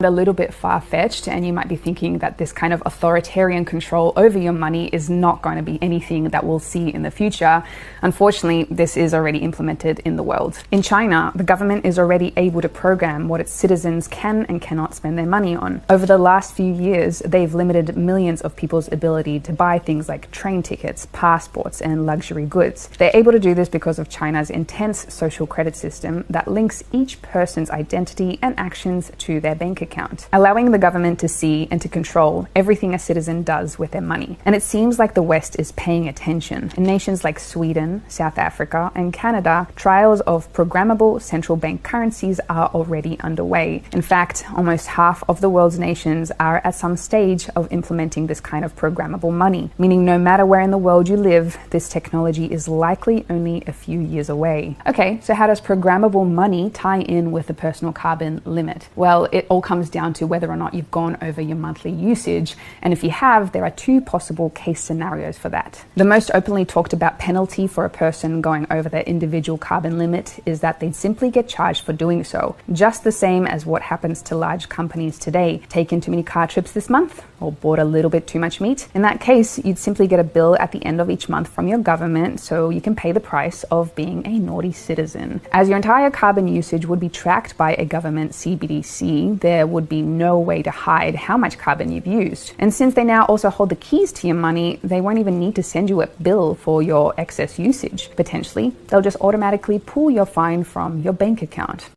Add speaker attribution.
Speaker 1: A little bit far-fetched, and you might be thinking that this kind of authoritarian control over your money is not going to be anything that we'll see in the future. Unfortunately, this is already implemented in the world. In China, the government is already able to program what its citizens can and cannot spend their money on. Over the last few years, they've limited millions of people's ability to buy things like train tickets, passports, and luxury goods. They're able to do this because of China's intense social credit system that links each person's identity and actions to their bank account, allowing the government to see and to control everything a citizen does with their money. And it seems like the West is paying attention. In nations like Sweden, South Africa, and Canada, trials of programmable central bank currencies are already underway. In fact, almost half of the world's nations are at some stage of implementing this kind of programmable money, meaning no matter where in the world you live, this technology is likely only a few years away. Okay, so how does programmable money tie in with the personal carbon limit? Well, it all comes down to whether or not you've gone over your monthly usage, and if you have, there are two possible case scenarios for that. The most openly talked about penalty for a person going over their individual carbon limit is that they'd simply get charged for doing so, just the same as what happens to large companies today. Taken too many car trips this month, or bought a little bit too much meat? In that case, you'd simply get a bill at the end of each month from your government, so you can pay the price of being a naughty citizen. As your entire carbon usage would be tracked by a government CBDC, there would be no way to hide how much carbon you've used. And since they now also hold the keys to your money, they won't even need to send you a bill for your excess usage. Potentially, they'll just automatically pull your fine from your bank account.